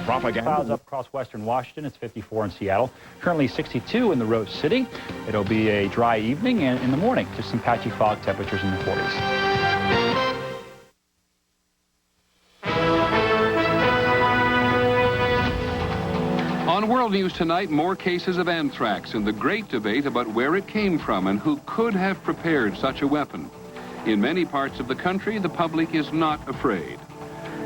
Propaganda. Clouds up across western Washington. It's 54 in Seattle. Currently 62 in the Rose City. It'll be a dry evening, and in the morning, just some patchy fog, temperatures in the 40s. On World News tonight, more cases of anthrax and the great debate about where it came from and who could have prepared such a weapon. In many parts of the country, the public is not afraid.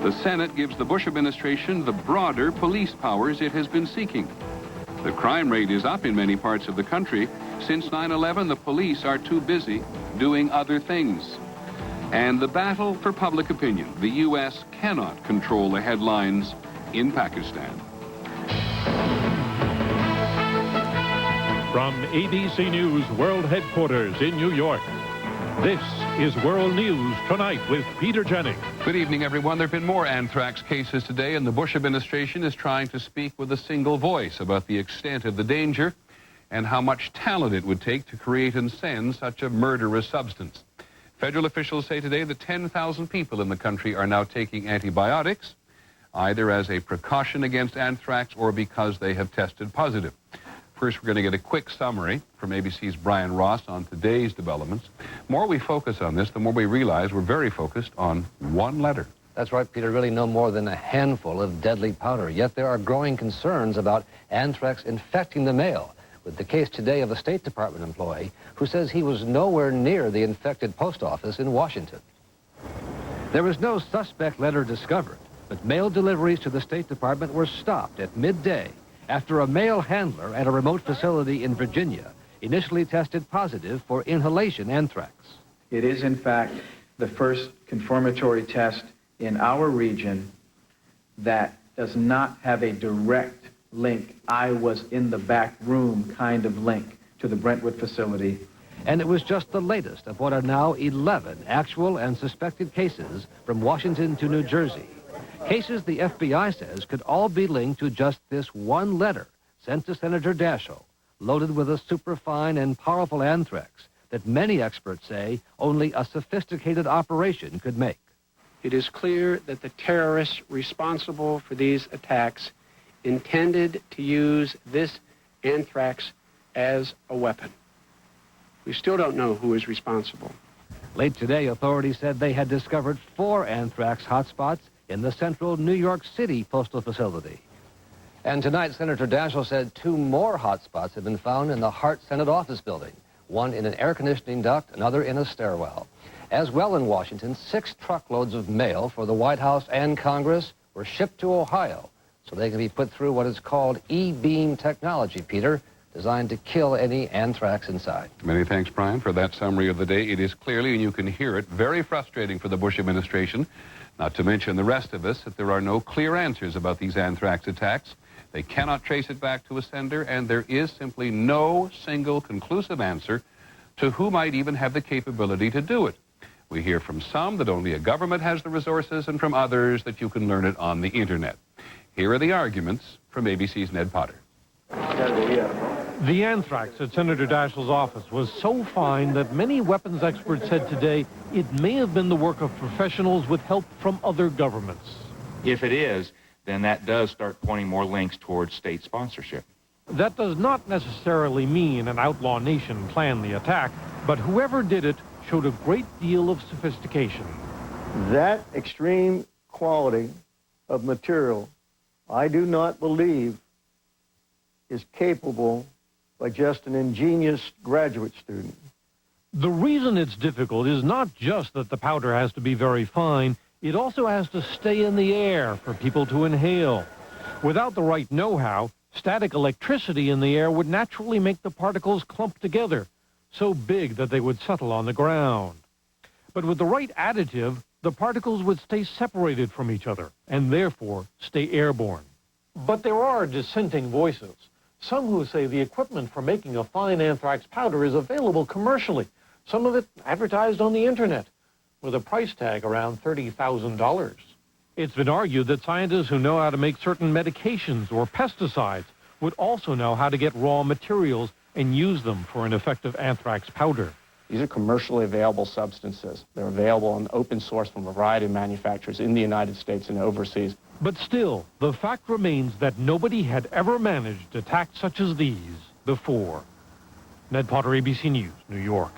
The Senate gives the Bush administration the broader police powers it has been seeking. The crime rate is up in many parts of the country. Since 9/11, the police are too busy doing other things. And the battle for public opinion. The U.S. cannot control the headlines in Pakistan. From ABC News World Headquarters in New York, this is World News Tonight with Peter Jennings. Good evening, everyone. There have been more anthrax cases today, and the Bush administration is trying to speak with a single voice about the extent of the danger and how much talent it would take to create and send such a murderous substance. Federal officials say today that 10,000 people in the country are now taking antibiotics, either as a precaution against anthrax or because they have tested positive. First, we're going to get a quick summary from ABC's Brian Ross on today's developments. The more we focus on this, the more we realize we're very focused on one letter. That's right, Peter. Really no more than a handful of deadly powder. Yet there are growing concerns about anthrax infecting the mail, with the case today of a State Department employee who says he was nowhere near the infected post office in Washington. There was no suspect letter discovered, but mail deliveries to the State Department were stopped at midday after a mail handler at a remote facility in Virginia initially tested positive for inhalation anthrax. It is, in fact, the first confirmatory test in our region that does not have a direct link, I was in the back room kind of link to the Brentwood facility. And it was just the latest of what are now 11 actual and suspected cases from Washington to New Jersey. Cases the FBI says could all be linked to just this one letter sent to Senator Daschle, loaded with a superfine and powerful anthrax that many experts say only a sophisticated operation could make. It is clear that the terrorists responsible for these attacks intended to use this anthrax as a weapon. We still don't know who is responsible. Late today, authorities said they had discovered 4 anthrax hotspots in the central New York City postal facility. And tonight, Senator Daschle said 2 more hotspots have been found in the Hart Senate office building, one in an air conditioning duct, another in a stairwell. As well in Washington, 6 truckloads of mail for the White House and Congress were shipped to Ohio so they can be put through what is called E-beam technology, Peter, designed to kill any anthrax inside. Many thanks, Brian, for that summary of the day. It is clearly, and you can hear it, very frustrating for the Bush administration, not to mention the rest of us, that there are no clear answers about these anthrax attacks. They cannot trace it back to a sender, and there is simply no single conclusive answer to who might even have the capability to do it. We hear from some that only a government has the resources, and from others that you can learn it on the internet. Here are the arguments from ABC's Ned Potter. The anthrax at Senator Daschle's office was so fine that many weapons experts said today it may have been the work of professionals with help from other governments. If it is, then that does start pointing more links towards state sponsorship. That does not necessarily mean an outlaw nation planned the attack, but whoever did it showed a great deal of sophistication. That extreme quality of material, I do not believe, is capable by just an ingenious graduate student. The reason it's difficult is not just that the powder has to be very fine, it also has to stay in the air for people to inhale. Without the right know-how, static electricity in the air would naturally make the particles clump together, so big that they would settle on the ground. But with the right additive, the particles would stay separated from each other, and therefore stay airborne. But there are dissenting voices. Some who say the equipment for making a fine anthrax powder is available commercially, some of it advertised on the internet, with a price tag around $30,000. It's been argued that scientists who know how to make certain medications or pesticides would also know how to get raw materials and use them for an effective anthrax powder. These are commercially available substances. They're available on open source from a variety of manufacturers in the United States and overseas. But still, the fact remains that nobody had ever managed attacks such as these before. Ned Potter, ABC News, New York.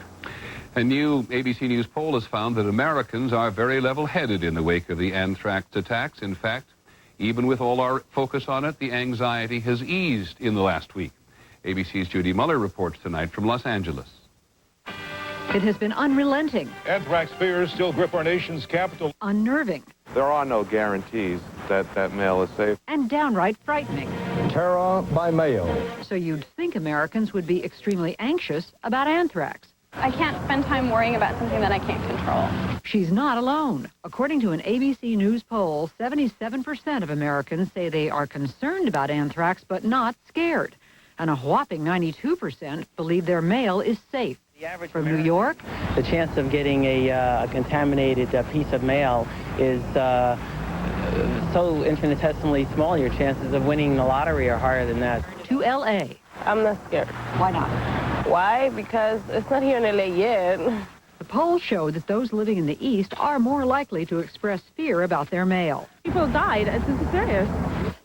A new ABC News poll has found that Americans are very level-headed in the wake of the anthrax attacks. In fact, even with all our focus on it, the anxiety has eased in the last week. ABC's Judy Muller reports tonight from Los Angeles. It has been unrelenting. Anthrax fears still grip our nation's capital. Unnerving. There are no guarantees that mail is safe. And downright frightening. Terror by mail. So you'd think Americans would be extremely anxious about anthrax. I can't spend time worrying about something that I can't control. She's not alone. According to an ABC News poll, 77% of Americans say they are concerned about anthrax but not scared. And a whopping 92% believe their mail is safe. From New York, the chance of getting a contaminated piece of mail is so infinitesimally small. Your chances of winning the lottery are higher than that. To L.A. I'm not scared. Why not? Why? Because it's not here in L.A. yet. The polls show that those living in the East are more likely to express fear about their mail. People died. It's serious.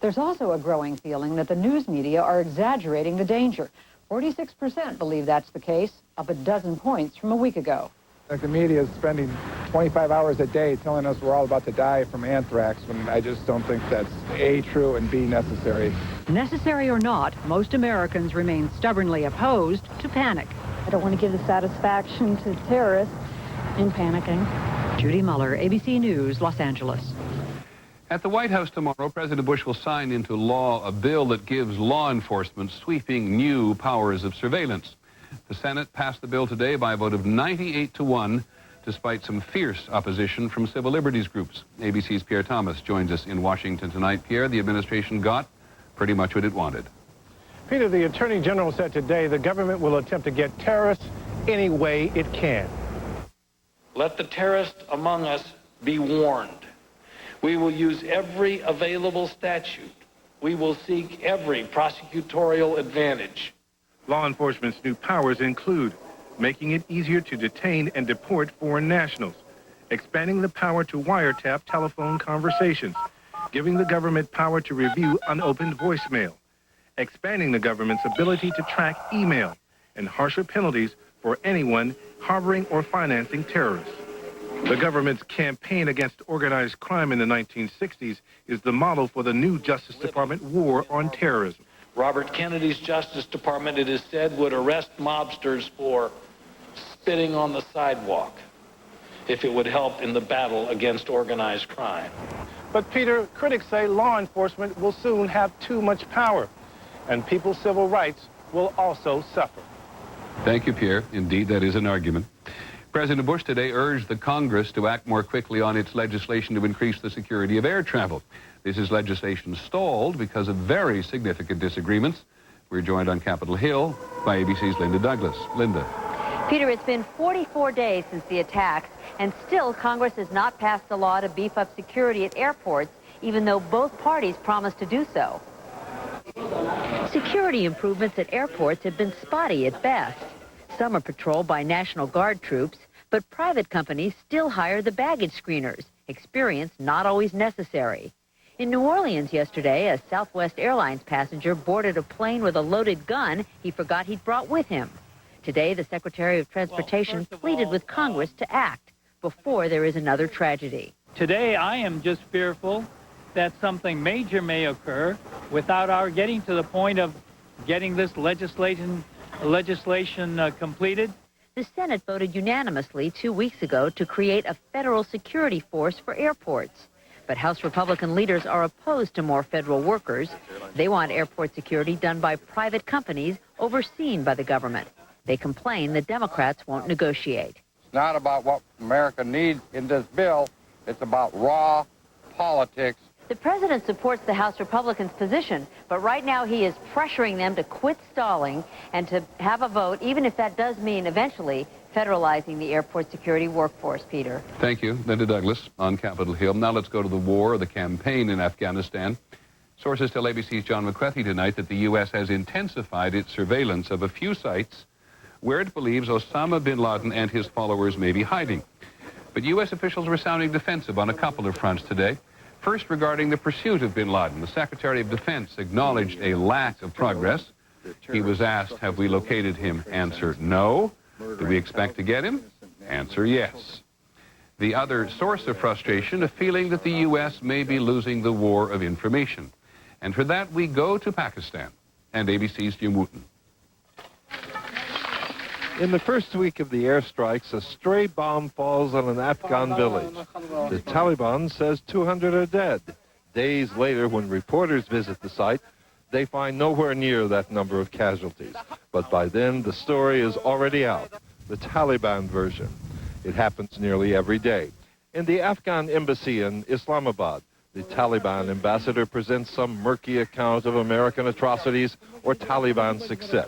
There's also a growing feeling that the news media are exaggerating the danger. 46% believe that's the case, up a dozen points from a week ago. Like the media is spending 25 hours a day telling us we're all about to die from anthrax, when I just don't think that's A, true, and B, necessary. Necessary or not, most Americans remain stubbornly opposed to panic. I don't want to give the satisfaction to terrorists in panicking. Judy Muller, ABC News, Los Angeles. At the White House tomorrow, President Bush will sign into law a bill that gives law enforcement sweeping new powers of surveillance. The Senate passed the bill today by a vote of 98-1, despite some fierce opposition from civil liberties groups. ABC's Pierre Thomas joins us in Washington tonight. Pierre, the administration got pretty much what it wanted. Peter, the Attorney General said today the government will attempt to get terrorists any way it can. Let the terrorists among us be warned. We will use every available statute. We will seek every prosecutorial advantage. Law enforcement's new powers include making it easier to detain and deport foreign nationals, expanding the power to wiretap telephone conversations, giving the government power to review unopened voicemail, expanding the government's ability to track email, and harsher penalties for anyone harboring or financing terrorists. The government's campaign against organized crime in the 1960s is the model for the new Justice Department war on terrorism. Robert Kennedy's Justice Department, it is said, would arrest mobsters for spitting on the sidewalk if it would help in the battle against organized crime. But, Peter, critics say law enforcement will soon have too much power, and people's civil rights will also suffer. Thank you, Pierre. Indeed, that is an argument. President Bush today urged the Congress to act more quickly on its legislation to increase the security of air travel. This is legislation stalled because of very significant disagreements. We're joined on Capitol Hill by ABC's Linda Douglas. Linda. Peter, it's been 44 days since the attacks, and still Congress has not passed a law to beef up security at airports, even though both parties promised to do so. Security improvements at airports have been spotty at best. Some are patrolled by National Guard troops, but private companies still hire the baggage screeners, experience not always necessary. In New Orleans yesterday, a Southwest Airlines passenger boarded a plane with a loaded gun he forgot he'd brought with him. Today, the Secretary of Transportation pleaded with Congress to act before there is another tragedy. Today, I am just fearful that something major may occur without our getting to the point of getting this legislation completed. The Senate voted unanimously 2 weeks ago to create a federal security force for airports. But House Republican leaders are opposed to more federal workers. They want airport security done by private companies overseen by the government. They complain the Democrats won't negotiate. It's not about what America needs in this bill. It's about raw politics. The president supports the House Republicans' position, but right now he is pressuring them to quit stalling and to have a vote, even if that does mean eventually federalizing the airport security workforce, Peter. Thank you, Linda Douglas on Capitol Hill. Now let's go to the war, the campaign in Afghanistan. Sources tell ABC's John McCarthy tonight that the U.S. has intensified its surveillance of a few sites where it believes Osama bin Laden and his followers may be hiding. But U.S. officials were sounding defensive on a couple of fronts today. First, regarding the pursuit of bin Laden, the Secretary of Defense acknowledged a lack of progress. He was asked, have we located him? Answer, no. Do we expect to get him? Answer, yes. The other source of frustration, a feeling that the U.S. may be losing the war of information. And for that, we go to Pakistan and ABC's Jim Wooten. In the first week of the airstrikes, a stray bomb falls on an Afghan village. The Taliban says 200 are dead. Days later, when reporters visit the site, they find nowhere near that number of casualties. But by then, the story is already out, the Taliban version. It happens nearly every day. In the Afghan embassy in Islamabad, the Taliban ambassador presents some murky account of American atrocities or Taliban success.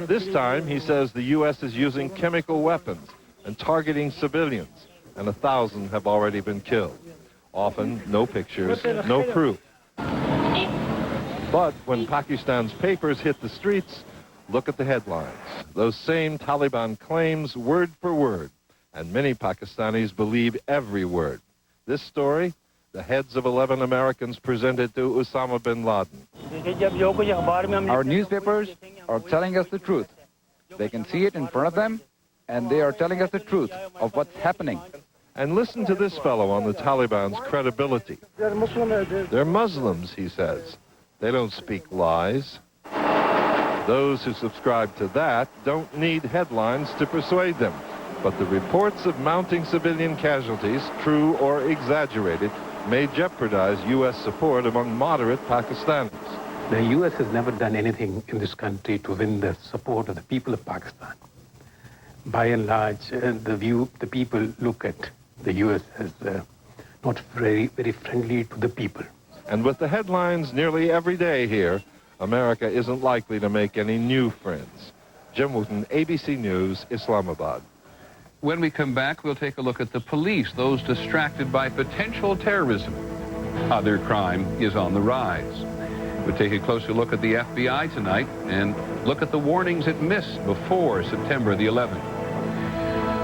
This time, he says the U.S. is using chemical weapons and targeting civilians, and 1,000 have already been killed. Often, no pictures, no proof. But when Pakistan's papers hit the streets, look at the headlines. Those same Taliban claims word for word, and many Pakistanis believe every word. This story, the heads of 11 Americans presented to Osama bin Laden. Our newspapers are telling us the truth. They can see it in front of them, and they are telling us the truth of what's happening. And listen to this fellow on the Taliban's credibility. They're Muslims, he says. They don't speak lies. Those who subscribe to that don't need headlines to persuade them. But the reports of mounting civilian casualties, true or exaggerated, may jeopardize U.S. support among moderate Pakistanis. The U.S. has never done anything in this country to win the support of the people of Pakistan. By and large, the people look at the U.S. as not very friendly to the people. And with the headlines nearly every day here, America isn't likely to make any new friends. Jim Wooten, ABC News, Islamabad. When we come back, we'll take a look at the police, those distracted by potential terrorism. Other crime is on the rise. We'll take a closer look at the FBI tonight and look at the warnings it missed before September the 11th.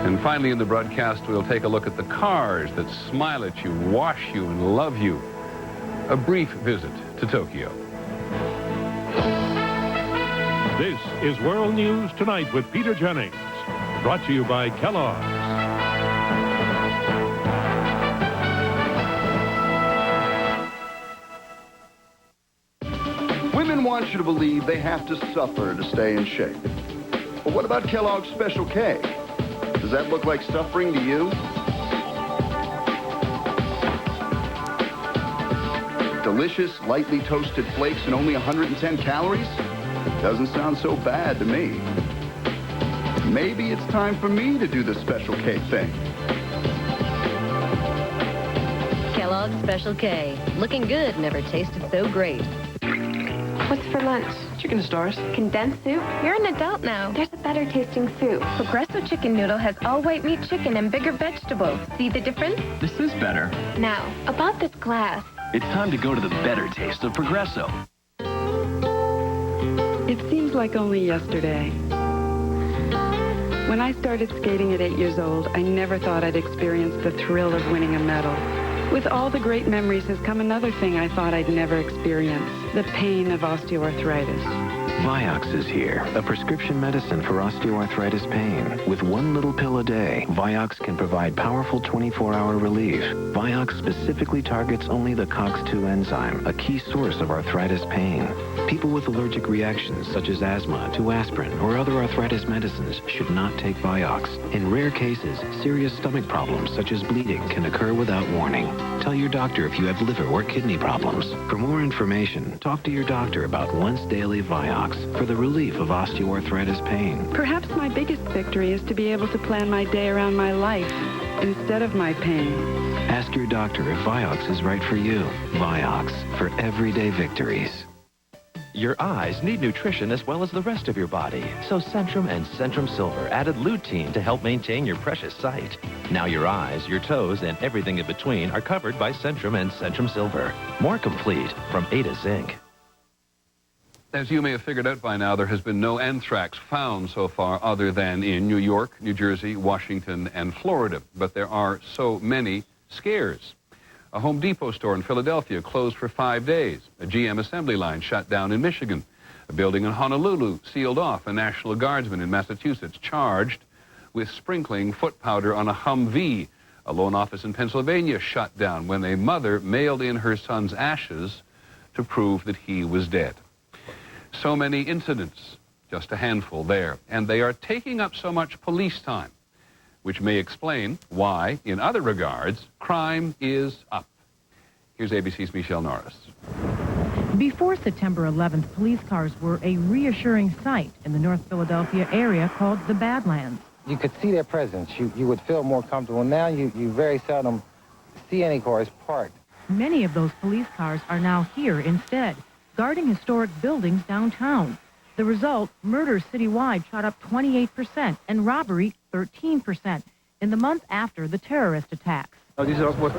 And finally in the broadcast, we'll take a look at the cars that smile at you, wash you, and love you. A brief visit to Tokyo. This is World News Tonight with Peter Jennings. Brought to you by Kellogg's. Women want you to believe they have to suffer to stay in shape. But what about Kellogg's Special K? Does that look like suffering to you? Delicious, lightly toasted flakes and only 110 calories? Doesn't sound so bad to me. Maybe it's time for me to do the Special K thing. Kellogg's Special K. Looking good never tasted so great. What's for lunch? Chicken stars. Condensed soup? You're an adult now. There's a better tasting soup. Progresso chicken noodle has all white meat chicken and bigger vegetables. See the difference? This is better. Now, about this glass. It's time to go to the better taste of Progresso. It seems like only yesterday. When I started skating at 8 years old, I never thought I'd experience the thrill of winning a medal. With all the great memories has come another thing I thought I'd never experience, the pain of osteoarthritis. Vioxx is here, a prescription medicine for osteoarthritis pain. With one little pill a day, Vioxx can provide powerful 24-hour relief. Vioxx specifically targets only the COX-2 enzyme, a key source of arthritis pain. People with allergic reactions such as asthma to aspirin or other arthritis medicines should not take Vioxx. In rare cases, serious stomach problems such as bleeding can occur without warning. Tell your doctor if you have liver or kidney problems. For more information, talk to your doctor about once daily Vioxx for the relief of osteoarthritis pain. Perhaps my biggest victory is to be able to plan my day around my life instead of my pain. Ask your doctor if Vioxx is right for you. Vioxx for everyday victories. Your eyes need nutrition as well as the rest of your body. So Centrum and Centrum Silver added lutein to help maintain your precious sight. Now your eyes, your toes, and everything in between are covered by Centrum and Centrum Silver. More complete from Ada Zinc. As you may have figured out by now, there has been no anthrax found so far other than in New York, New Jersey, Washington, and Florida. But there are so many scares. A Home Depot store in Philadelphia closed for 5 days. A GM assembly line shut down in Michigan. A building in Honolulu sealed off. A National Guardsman in Massachusetts charged with sprinkling foot powder on a Humvee. A loan office in Pennsylvania shut down when a mother mailed in her son's ashes to prove that he was dead. So many incidents, just a handful there, and they are taking up so much police time, which may explain why, in other regards, crime is up. Here's ABC's Michelle Norris. Before September 11th, police cars were a reassuring sight in the North Philadelphia area called the Badlands. You could see their presence. You would feel more comfortable. Now you very seldom see any cars parked. Many of those police cars are now here instead, guarding historic buildings downtown. The result, murders citywide shot up 28% and robbery 13% in the month after the terrorist attacks. These are what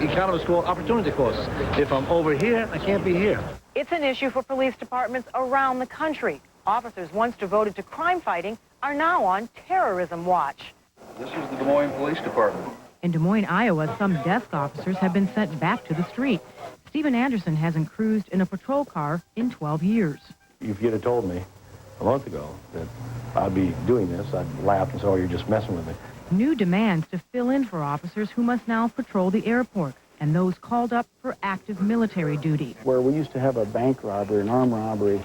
economists call opportunity costs. If I'm over here, I can't be here. It's an issue for police departments around the country. Officers once devoted to crime fighting are now on terrorism watch. This is the Des Moines Police Department. In Des Moines, Iowa, some desk officers have been sent back to the street. Stephen Anderson hasn't cruised in a patrol car in 12 years. If you'd have told me a month ago that I'd be doing this, I'd laugh and say, oh, you're just messing with me. New demands to fill in for officers who must now patrol the airport and those called up for active military duty. Where we used to have a bank robbery, an armed robbery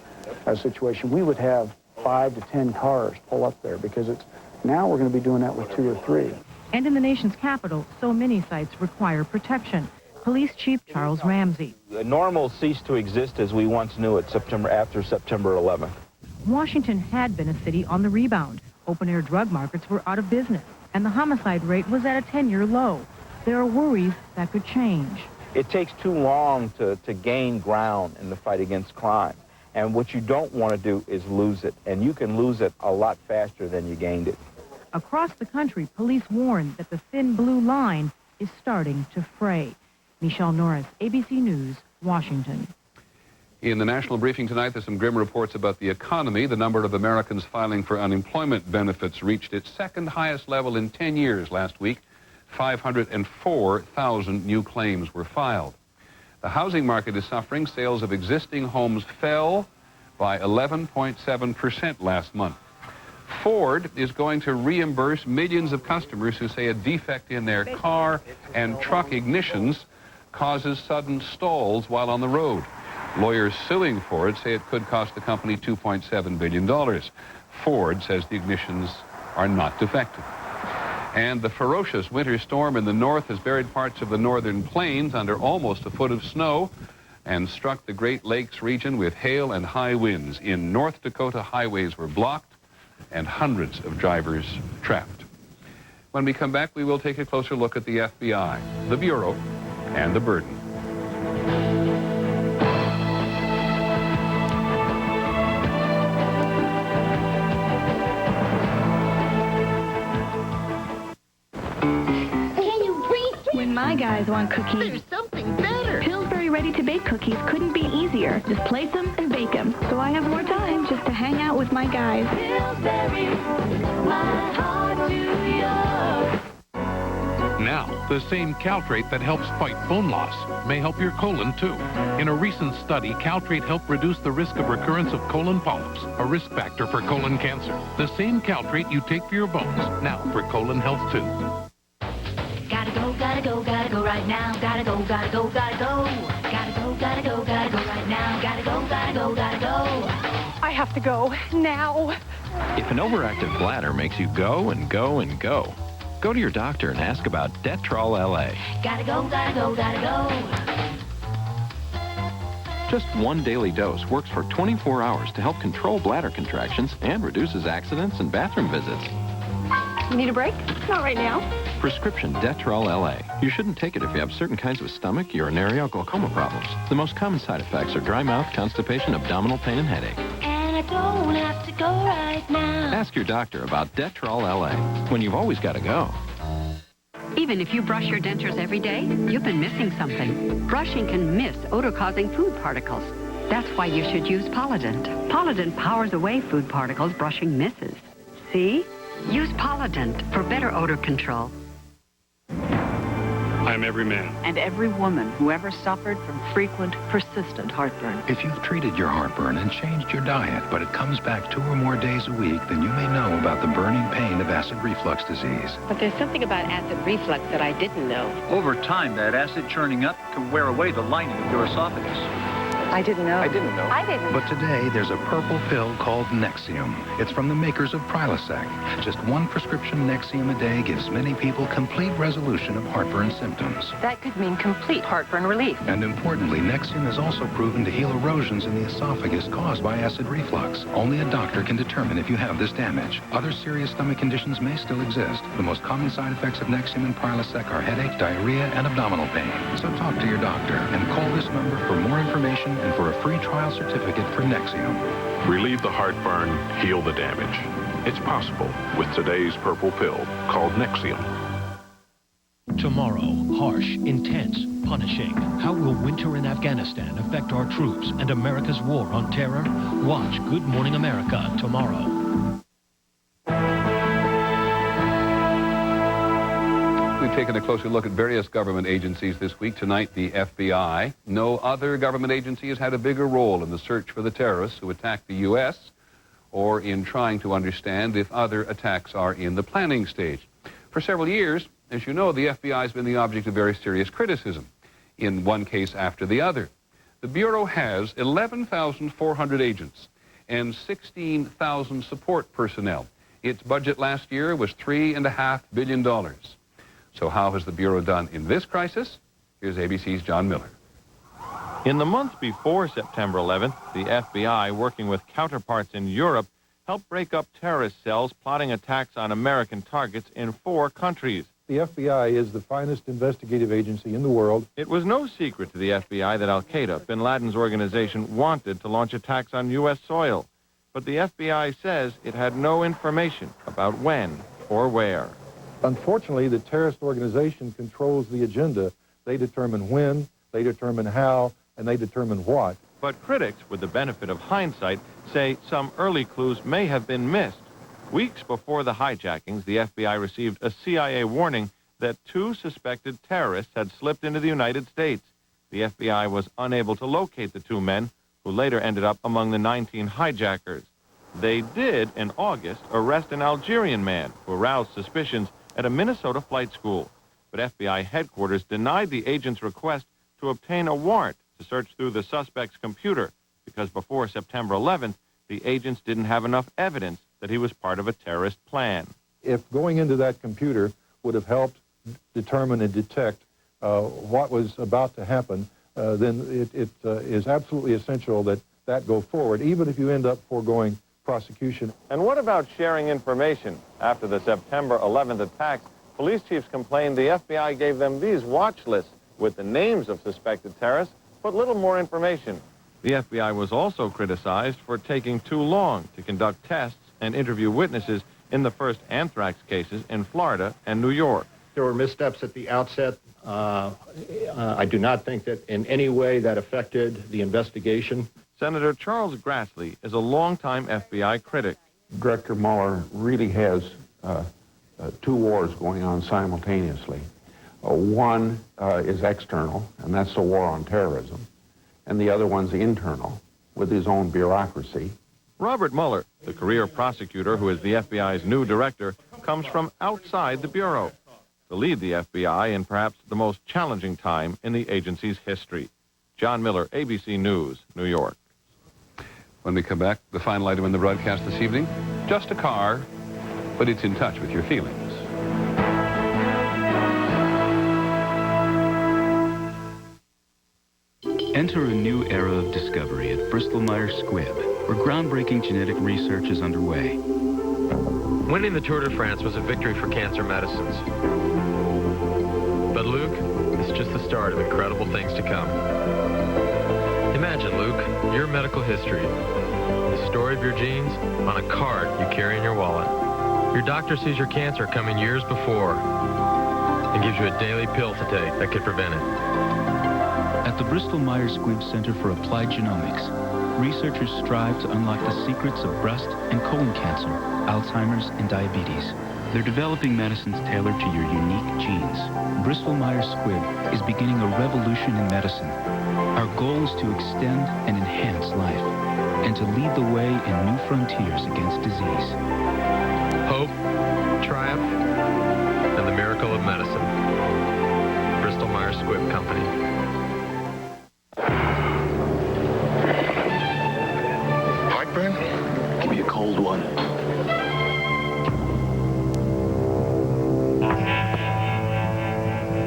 situation, we would have 5 to 10 cars pull up there because now we're going to be doing that with 2 or 3. And in the nation's capital, so many sites require protection. Police Chief Charles Ramsey. The normal ceased to exist as we once knew it after September 11th. Washington had been a city on the rebound. Open-air drug markets were out of business, and the homicide rate was at a 10-year low. There are worries that could change. It takes too long to gain ground in the fight against crime. And what you don't want to do is lose it. And you can lose it a lot faster than you gained it. Across the country, police warn that the thin blue line is starting to fray. Michelle Norris, ABC News, Washington. In the national briefing tonight, there's some grim reports about the economy. The number of Americans filing for unemployment benefits reached its second highest level in 10 years last week. 504,000 new claims were filed. The housing market is suffering. Sales of existing homes fell by 11.7% last month. Ford is going to reimburse millions of customers who say a defect in their car and truck ignitions causes sudden stalls while on the road. Lawyers suing Ford say it could cost the company $2.7 billion. Ford says the ignitions are not defective. And the ferocious winter storm in the north has buried parts of the northern plains under almost a foot of snow and struck the Great Lakes region with hail and high winds. In North Dakota, highways were blocked and hundreds of drivers trapped. When we come back, we will take a closer look at the FBI, the Bureau, and the burden. My guys want cookies. There's something better. Pillsbury ready-to-bake cookies couldn't be easier. Just place them and bake them. So I have more time just to hang out with my guys. Pillsbury, my heart to yours. Now, the same Caltrate that helps fight bone loss may help your colon, too. In a recent study, Caltrate helped reduce the risk of recurrence of colon polyps, a risk factor for colon cancer. The same Caltrate you take for your bones, now for colon health, too. Gotta go right now. Gotta go. Gotta go right now. Gotta go. I have to go now. If an overactive bladder makes you go and go and go, go to your doctor and ask about Detrol LA. Gotta go. Just one daily dose works for 24 hours to help control bladder contractions and reduces accidents and bathroom visits. You need a break? Not right now. Prescription Detrol LA. You shouldn't take it if you have certain kinds of stomach, urinary, or glaucoma problems. The most common side effects are dry mouth, constipation, abdominal pain, and headache. And I don't have to go right now. Ask your doctor about Detrol LA when you've always got to go. Even if you brush your dentures every day, you've been missing something. Brushing can miss odor-causing food particles. That's why you should use Polident. Polident powers away food particles brushing misses. See? Use Polident for better odor control. I am every man. And every woman who ever suffered from frequent, persistent heartburn. If you've treated your heartburn and changed your diet, but it comes back 2 or more days a week, then you may know about the burning pain of acid reflux disease. But there's something about acid reflux that I didn't know. Over time, that acid churning up can wear away the lining of your esophagus. I didn't know. I didn't know. I didn't. But today, there's a purple pill called Nexium. It's from the makers of Prilosec. Just 1 prescription Nexium a day gives many people complete resolution of heartburn symptoms. That could mean complete heartburn relief. And importantly, Nexium is also proven to heal erosions in the esophagus caused by acid reflux. Only a doctor can determine if you have this damage. Other serious stomach conditions may still exist. The most common side effects of Nexium and Prilosec are headache, diarrhea, and abdominal pain. So talk to your doctor and call this number for more information and for a free trial certificate for Nexium. Relieve the heartburn, heal the damage. It's possible with today's purple pill called Nexium. Tomorrow, harsh, intense, punishing. How will winter in Afghanistan affect our troops and America's war on terror? Watch Good Morning America tomorrow. We've taken a closer look at various government agencies this week. Tonight, the FBI. No other government agency has had a bigger role in the search for the terrorists who attacked the U.S. or in trying to understand if other attacks are in the planning stage. For several years, as you know, the FBI has been the object of very serious criticism in one case after the other. The Bureau has 11,400 agents and 16,000 support personnel. Its budget last year was $3.5 billion. So how has the Bureau done in this crisis? Here's ABC's John Miller. In the month before September 11th, the FBI, working with counterparts in Europe, helped break up terrorist cells plotting attacks on American targets in 4 countries. The FBI is the finest investigative agency in the world. It was no secret to the FBI that al-Qaeda, bin Laden's organization, wanted to launch attacks on U.S. soil. But the FBI says it had no information about when or where. Unfortunately, the terrorist organization controls the agenda. They determine when, they determine how, and they determine what. But critics, with the benefit of hindsight, say some early clues may have been missed. Weeks before the hijackings, the FBI received a CIA warning that 2 suspected terrorists had slipped into the United States. The FBI was unable to locate the 2 men, who later ended up among the 19 hijackers. They did, in August, arrest an Algerian man who aroused suspicions at a Minnesota flight school. But FBI headquarters denied the agent's request to obtain a warrant to search through the suspect's computer because before September 11th, the agents didn't have enough evidence that he was part of a terrorist plan. If going into that computer would have helped determine and detect what was about to happen, then it is absolutely essential that that go forward, even if you end up foregoing prosecution. And what about sharing information? After the September 11th attacks, police chiefs complained the FBI gave them these watch lists with the names of suspected terrorists, but little more information. The FBI was also criticized for taking too long to conduct tests and interview witnesses in the first anthrax cases in Florida and New York. There were missteps at the outset. I do not think that in any way that affected the investigation. Senator Charles Grassley is a longtime FBI critic. Director Mueller really has 2 wars going on simultaneously. One is external, and that's the war on terrorism. And the other one's internal, with his own bureaucracy. Robert Mueller, the career prosecutor who is the FBI's new director, comes from outside the Bureau to lead the FBI in perhaps the most challenging time in the agency's history. John Miller, ABC News, New York. When we come back, the final item in the broadcast this evening, just a car, but it's in touch with your feelings. Enter a new era of discovery at Bristol-Myers Squibb, where groundbreaking genetic research is underway. Winning the Tour de France was a victory for cancer medicines. But Luke, it's just the start of incredible things to come. Imagine, Luke, your medical history, the story of your genes on a card you carry in your wallet. Your doctor sees your cancer coming years before and gives you a daily pill to take that could prevent it. At the Bristol-Myers Squibb Center for Applied Genomics, researchers strive to unlock the secrets of breast and colon cancer, Alzheimer's, and diabetes. They're developing medicines tailored to your unique genes. Bristol-Myers Squibb is beginning a revolution in medicine. Our goal is to extend and enhance life and to lead the way in new frontiers against disease. Hope, triumph, and the miracle of medicine. Bristol-Myers Squibb Company. Heartburn? Give me a cold one.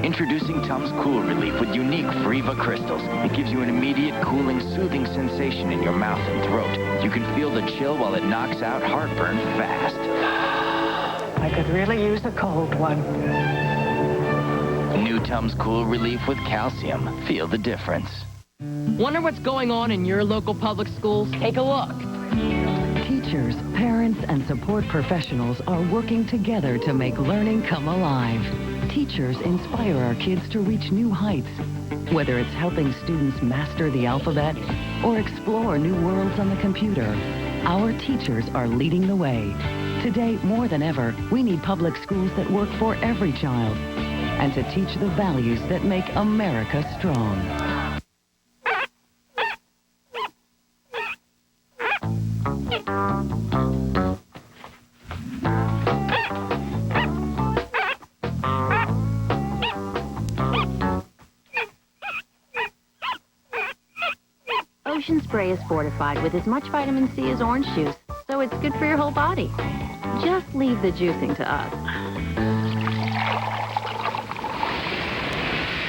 Introducing Tums Cool Relief with unique Friva crystals. It gives you an immediate cooling, soothing sensation in your mouth and throat. You can feel the chill while it knocks out heartburn fast. I could really use a cold one. New Tums Cool Relief with calcium. Feel the difference. Wonder what's going on in your local public schools? Take a look. Teachers, parents, and support professionals are working together to make learning come alive. Teachers inspire our kids to reach new heights, whether it's helping students master the alphabet or explore new worlds on the computer. Our teachers are leading the way. Today, more than ever, we need public schools that work for every child and to teach the values that make America strong. Ocean Spray is fortified with as much vitamin C as orange juice, so it's good for your whole body. Just leave the juicing to us.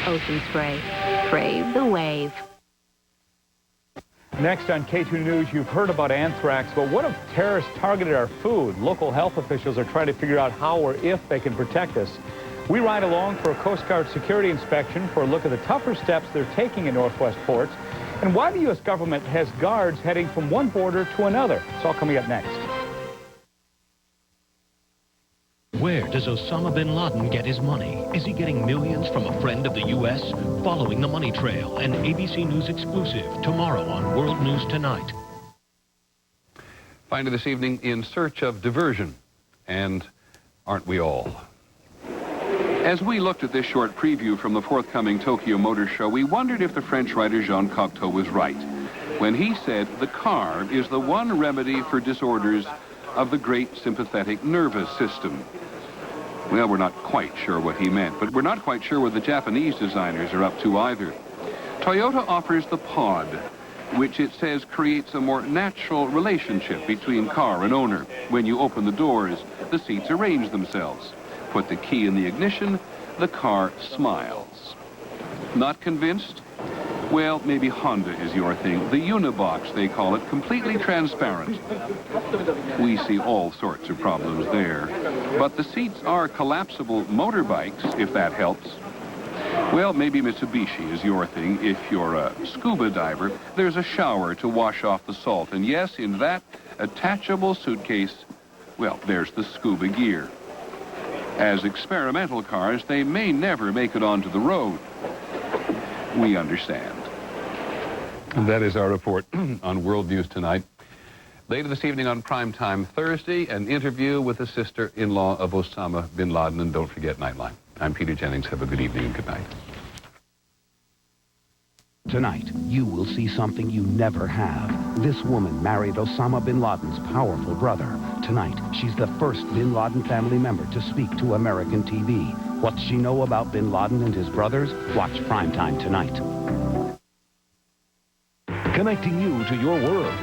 Ocean Spray. Crave the wave. Next on K2 News, you've heard about anthrax, but what if terrorists targeted our food? Local health officials are trying to figure out how or if they can protect us. We ride along for a Coast Guard security inspection for a look at the tougher steps they're taking in Northwest ports and why the U.S. government has guards heading from one border to another. It's all coming up next. Where does Osama bin Laden get his money? Is he getting millions from a friend of the U.S.? Following the money trail, an ABC News exclusive tomorrow on World News Tonight. Finally this evening, in search of diversion. And aren't we all? As we looked at this short preview from the forthcoming Tokyo Motor Show, we wondered if the French writer Jean Cocteau was right when he said the car is the one remedy for disorders of the great sympathetic nervous system. Well, we're not quite sure what he meant, but we're not quite sure what the Japanese designers are up to either. Toyota offers the Pod, which it says creates a more natural relationship between car and owner. When you open the doors, the seats arrange themselves. Put the key in the ignition, the car smiles. Not convinced? Well, maybe Honda is your thing. The Unibox, they call it, completely transparent. We see all sorts of problems there. But the seats are collapsible motorbikes, if that helps. Well, maybe Mitsubishi is your thing. If you're a scuba diver, there's a shower to wash off the salt. And yes, in that attachable suitcase, well, there's the scuba gear. As experimental cars, they may never make it onto the road. We understand. And that is our report on World News Tonight. Later this evening on Primetime Thursday, an interview with the sister-in-law of Osama bin Laden. And don't forget Nightline. I'm Peter Jennings. Have a good evening and good night. Tonight, you will see something you never have. This woman married Osama bin Laden's powerful brother. Tonight, she's the first bin Laden family member to speak to American TV. What does she know about bin Laden and his brothers? Watch Primetime tonight. Connecting you to your world.